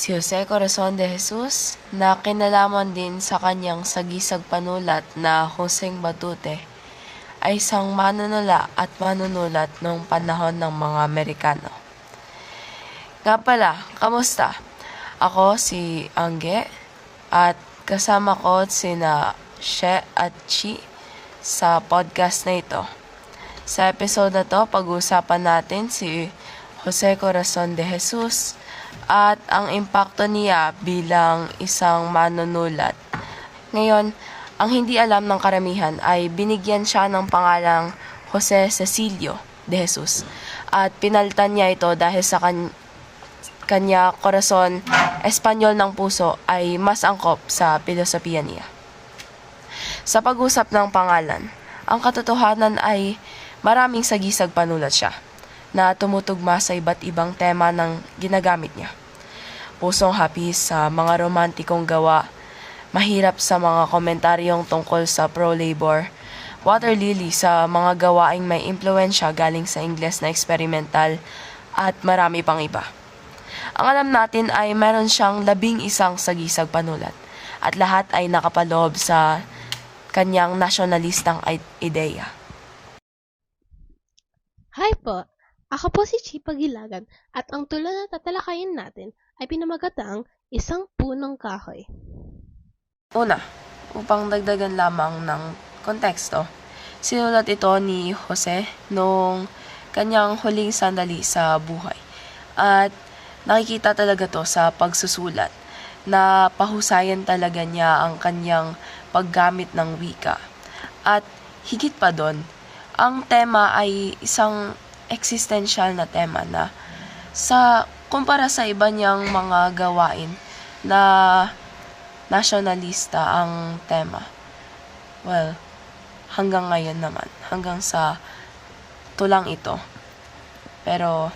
Si Jose Corazon de Jesus, na kinalaman din sa kanyang sagisag panulat na Joseng Batute, ay isang manunula at manunulat noong panahon ng mga Amerikano. Nga pala, kamusta? Ako si Angge at kasama ko sina She at Chi sa podcast na ito. Sa episode na to, pag-uusapan natin si Jose Corazon de Jesus at ang impakto niya bilang isang manunulat. Ngayon, ang hindi alam ng karamihan ay binigyan siya ng pangalang Jose Cecilio de Jesus at pinalitan niya ito dahil sa kanya korason Espanyol ng puso ay mas angkop sa filosofiya niya. Sa pag-usap ng pangalan, ang katotohanan ay maraming sagisag panulat siya na tumutugma sa iba't ibang tema ng ginagamit niya. Pusong hapis sa mga romantikong gawa, mahirap sa mga komentaryong tungkol sa pro-labor, water lily sa mga gawaing may impluensya galing sa Ingles na experimental, at marami pang iba. Ang alam natin ay meron siyang 11 sagisag panulat at lahat ay nakapaloob sa kanyang nasyonalistang ideya. Hi po! Ako po si Chi Pagilagan at ang tula na tatalakayin natin ay pinamagatang Isang Punong Kahoy. Una, upang dagdagan lamang ng konteksto, sinulat ito ni Jose noong kanyang huling sandali sa buhay. At nakikita talaga to sa pagsusulat na pahusayan talaga niya ang kanyang paggamit ng wika. At higit pa doon, ang tema ay isang existential na tema na kumpara sa iba niyang mga gawain na nasyonalista ang tema. Well, hanggang ngayon naman, hanggang sa tulang ito. Pero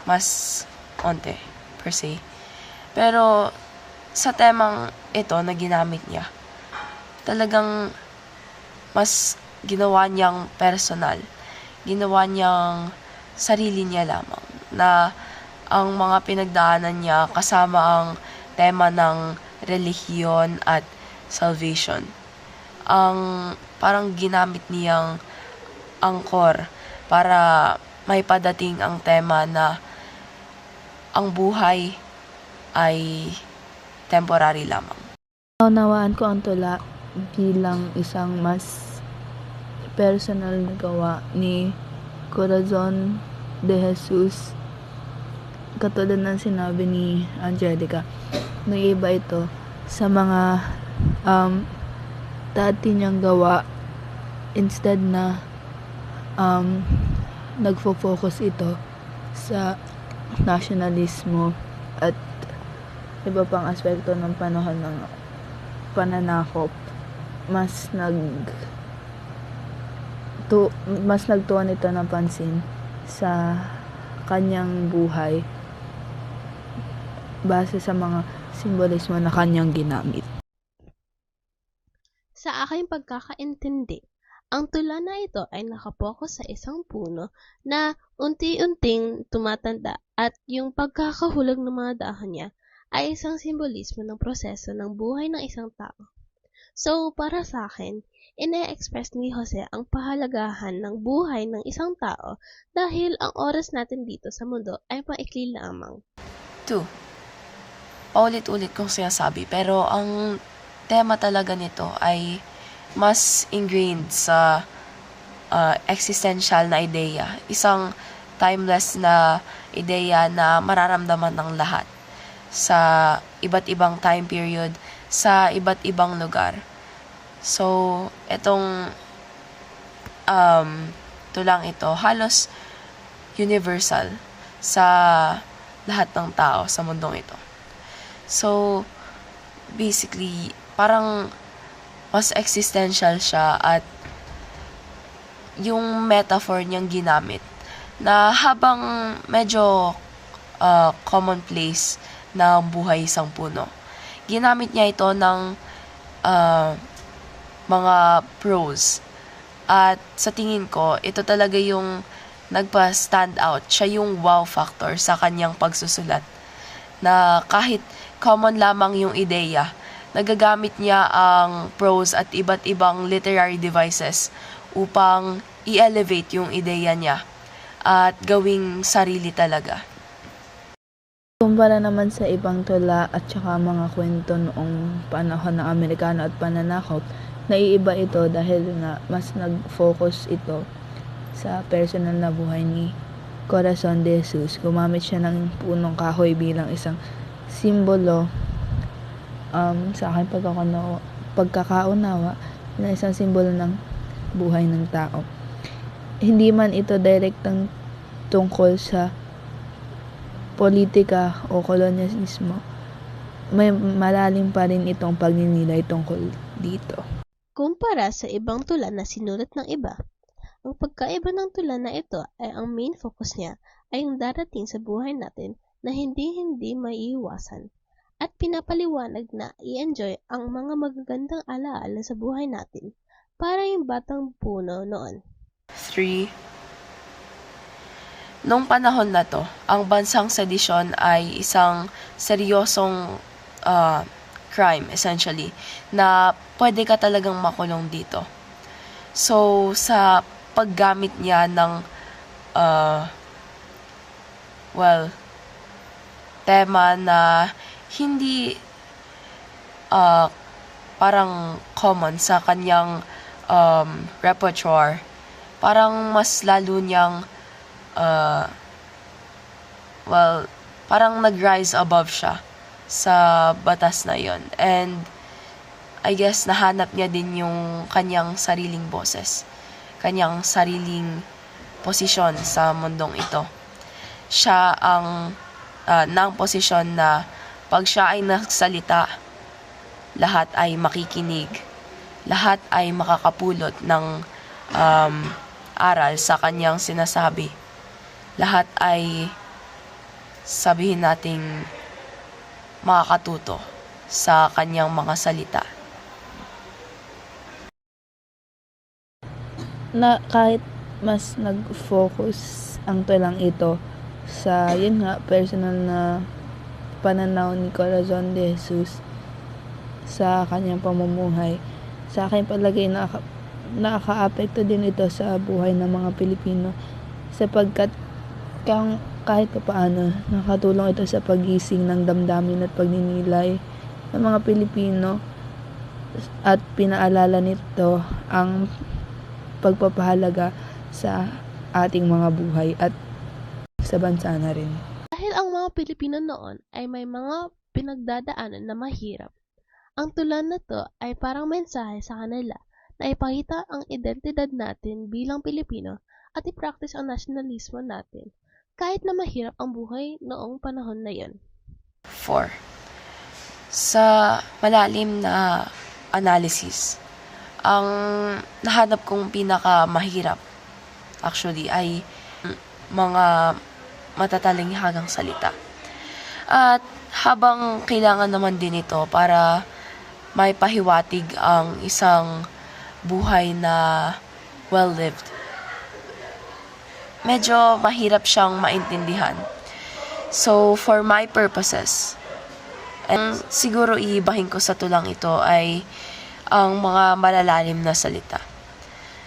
mas onte per se. Pero sa temang ito na ginamit niya, talagang mas ginawa niyang personal. Ginawa niyang sarili niya lamang na ang mga pinagdaanan niya kasama ang tema ng relihiyon at salvation. Ang parang ginamit niyang angkor para may padating ang tema na ang buhay ay temporary lamang. Naunawaan ko ang tula bilang isang mas personal na gawa ni Corazon de Jesus. Katulad ng sinabi ni Angelica, nag-iba ito sa mga dati niyang gawa. Instead na nagfo-focus ito sa nasyonalismo at iba pang aspekto ng panahon ng pananakop. Mas nagtuon ito ng pansin sa kanyang buhay base sa mga simbolismo na kanyang ginamit. Sa aking pagkakaintindi, ang tula na ito ay nakapokus sa isang puno na unti-unting tumatanda at yung pagkakahulog ng mga dahon niya ay isang simbolismo ng proseso ng buhay ng isang tao. So, para sa akin, ine-express ni Jose ang pahalagahan ng buhay ng isang tao dahil ang oras natin dito sa mundo ay maikli lamang. 2. Paulit-ulit kong sinasabi, pero ang tema talaga nito ay mas ingrained sa existential na ideya. Isang timeless na ideya na mararamdaman ng lahat sa iba't ibang time period, sa iba't ibang lugar. So, itong tulang ito halos universal sa lahat ng tao sa mundong ito. So, basically, parang mas existential siya at yung metaphor niyang ginamit na habang medyo commonplace na buhay isang puno, ginamit niya ito ng mga prose. At sa tingin ko, ito talaga yung nagpa-stand out. Siya yung wow factor sa kanyang pagsusulat. Na kahit common lamang yung ideya. Nagagamit niya ang prose at iba't ibang literary devices upang i-elevate yung ideya niya at gawing sarili talaga. Kumpara naman sa ibang tula at saka mga kwento noong panahon ng Amerikano at pananakop, naiiba ito dahil nga mas nag-focus ito sa personal na buhay ni Corazon de Jesus. Gumamit siya ng punong kahoy bilang isang simbolo sa akin pagkakaunawa na isang simbolo ng buhay ng tao. Hindi man ito direktang tungkol sa politika o kolonyalismo, may malalim pa rin itong pagninilay tungkol dito. Kumpara sa ibang tula na sinulat ng iba, ang pagkaiba ng tula na ito ay ang main focus niya ay yung darating sa buhay natin na hindi maiiwasan at pinapaliwanag na i-enjoy ang mga magagandang alaala sa buhay natin para yung batang puno noon. 3. Noong panahon na to, ang bansang sedisyon ay isang seryosong crime essentially na pwede ka talagang makulong dito. So, sa paggamit niya ng tema na hindi parang common sa kanyang repertoire, parang mas lalo niyang parang nag-rise above siya sa batas na yon. And I guess nahanap niya din yung kanyang sariling boses, kanyang sariling posisyon sa mundong ito. Siya ang nang posisyon na pag siya ay nagsalita, lahat ay makikinig, lahat ay makakapulot ng aral sa kanyang sinasabi. Lahat ay sabihin nating makakatuto sa kanyang mga salita. Na kahit mas nag-focus ang tulang ito sa yun nga personal na pananaw ni Corazon de Jesus sa kanyang pamumuhay, sa akin palagay nakaka-apekto din ito sa buhay ng mga Pilipino sapagkat kahit paano nakatulong ito sa pagising ng damdamin at pagninilay ng mga Pilipino at pinaalala nito ang pagpapahalaga sa ating mga buhay at sa bansa na rin. Dahil ang mga Pilipino noon ay may mga pinagdadaanan na mahirap, ang tula na to ay parang mensahe sa kanila na ipakita ang identidad natin bilang Pilipino at i-practice ang nationalismo natin kahit na mahirap ang buhay noong panahon na yon. 4. Sa malalim na analysis, ang nahanap kong pinakamahirap actually ay mga matatalinghagang salita. At habang kailangan naman din ito para may pahiwatig ang isang buhay na well-lived, medyo mahirap siyang maintindihan. So, for my purposes, and siguro iibahin ko sa tulang ito ay ang mga malalalim na salita.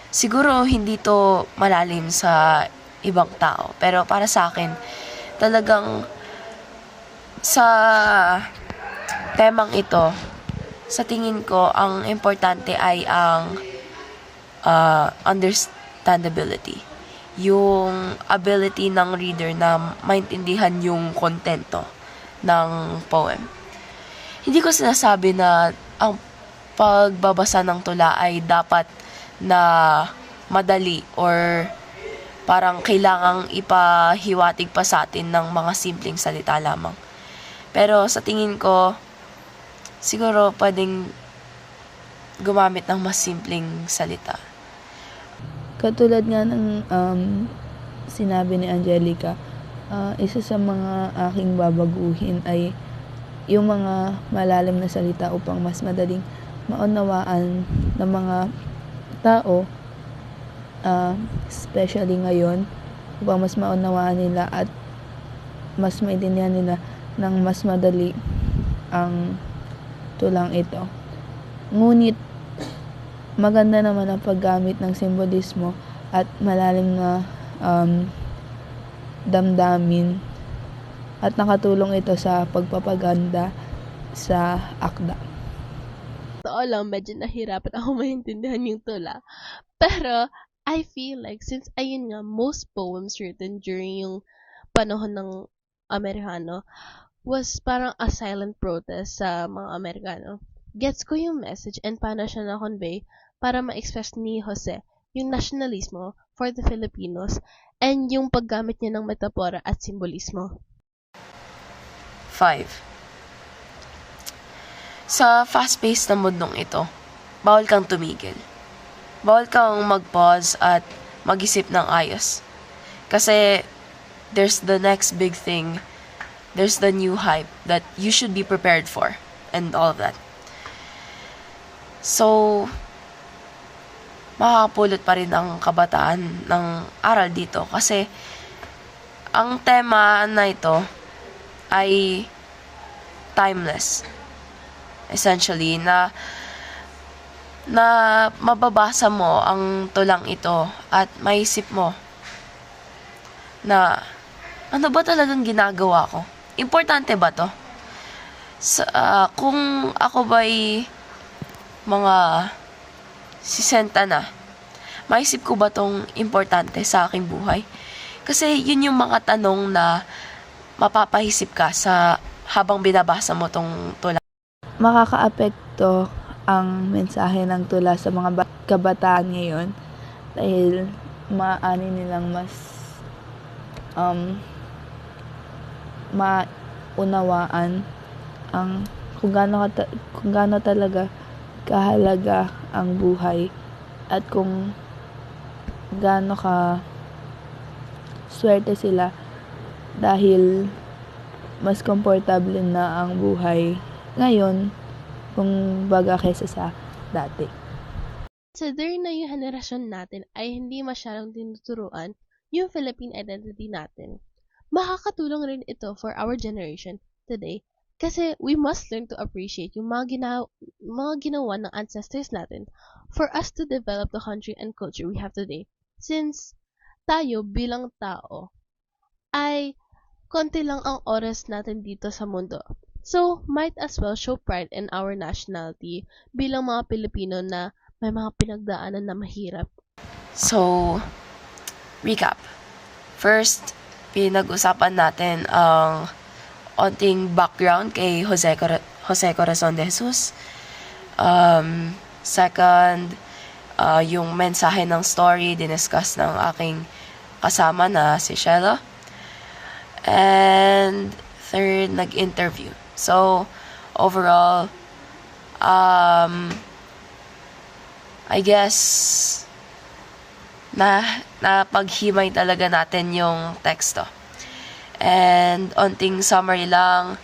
Siguro hindi to malalim sa ibang tao, pero para sa akin, talagang sa temang ito, sa tingin ko, ang importante ay ang understandability. Yung ability ng reader na maintindihan yung kontento ng poem. Hindi ko sinasabi na ang pagbabasa ng tula ay dapat na madali or parang kailangang ipahiwatig pa sa atin ng mga simpleng salita lamang. Pero sa tingin ko, siguro pwedeng gumamit ng mas simpleng salita. Katulad nga ng sinabi ni Angelica, isa sa mga aking babaguhin ay yung mga malalim na salita upang mas madaling maunawaan ng mga tao, especially ngayon, upang mas maunawaan nila at mas maintindihan nila ng mas madali ang tulang ito. Ngunit maganda naman ang paggamit ng simbolismo at malalim na damdamin at nakatulong ito sa pagpapaganda sa akda. Totoo lang, medyo nahirapan ako maintindihan yung tula. Pero, I feel like, since ayun nga, most poems written during yung panahon ng Amerikano was parang a silent protest sa mga Amerikano. Gets ko yung message and paano siya na-convey para ma-express ni Jose yung nationalismo for the Filipinos and yung paggamit niya ng metapora at simbolismo. 5. Sa fast-paced na mundong ito, bawal kang tumigil. Bawal kang mag-pause at mag-isip ng ayos. Kasi there's the next big thing. There's the new hype that you should be prepared for and all of that. So, makakapulot pa rin ang kabataan ng aral dito kasi ang tema na ito ay timeless. Essentially, na mababasa mo ang tulang ito at maisip mo na ano ba talagang ginagawa ko? Importante ba to? Kung ako ba'y mga 60 na, maisip ko ba tong importante sa aking buhay? Kasi yun yung mga tanong na mapapaisip ka sa habang binabasa mo tong tulang. Makakaapekto ang mensahe ng tula sa mga kabataan ngayon dahil maaari nilang mas maunawaan ang kung gaano talaga kahalaga ang buhay at kung gaano ka swerte sila dahil mas komportable na ang buhay ngayon kung baga kaysa sa dati. Consider na yung henerasyon natin ay hindi masyadong tinuturuan yung Philippine identity natin. Makakatulong rin ito for our generation today kasi we must learn to appreciate yung mga ginawa ng ancestors natin for us to develop the country and culture we have today. Since tayo bilang tao ay konti lang ang oras natin dito sa mundo. So, might as well show pride in our nationality bilang mga Pilipino na may mga pinagdaanan na mahirap. So, recap. First, pinag-usapan natin ang onting background kay Jose Corazon de Jesus. Second, yung mensahe ng story diniscuss ng aking kasama na si Shella. And third, nag-interview. So, overall, I guess, napaghimay talaga natin yung teksto. And, onting summary lang.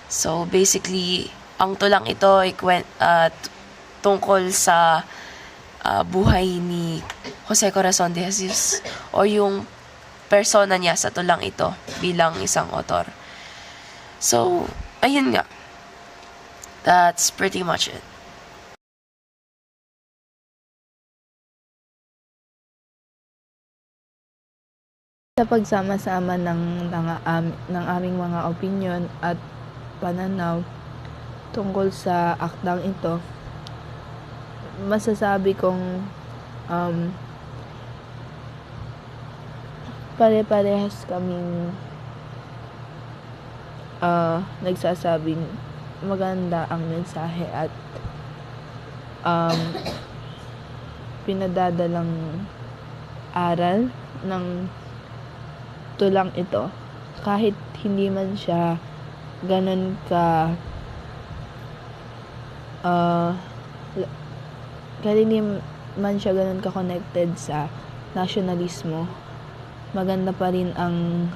So, basically, ang tulang ito ay tungkol sa buhay ni Jose Corazon de Jesus o yung persona niya sa tulang ito bilang isang author. So, ayun nga. That's pretty much it. Sa pagsama-sama ng aming mga opinion at pananaw tungkol sa akdang ito, masasabi kong pare-parehas kaming nagsasabing maganda ang mensahe at pinadadalang aral ng tulang ito kahit hindi man siya ganun ka kahit hindi man siya ganun ka connected sa nationalismo, maganda pa rin ang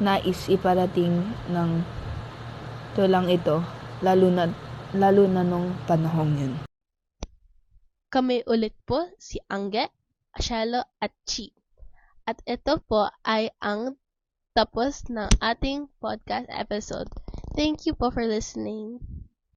nais iparating ng tulang ito lalo na nung panahong yun. Kami ulit po si Angge, Shelo at Chi. At ito po ay ang tapos ng ating podcast episode. Thank you po for listening.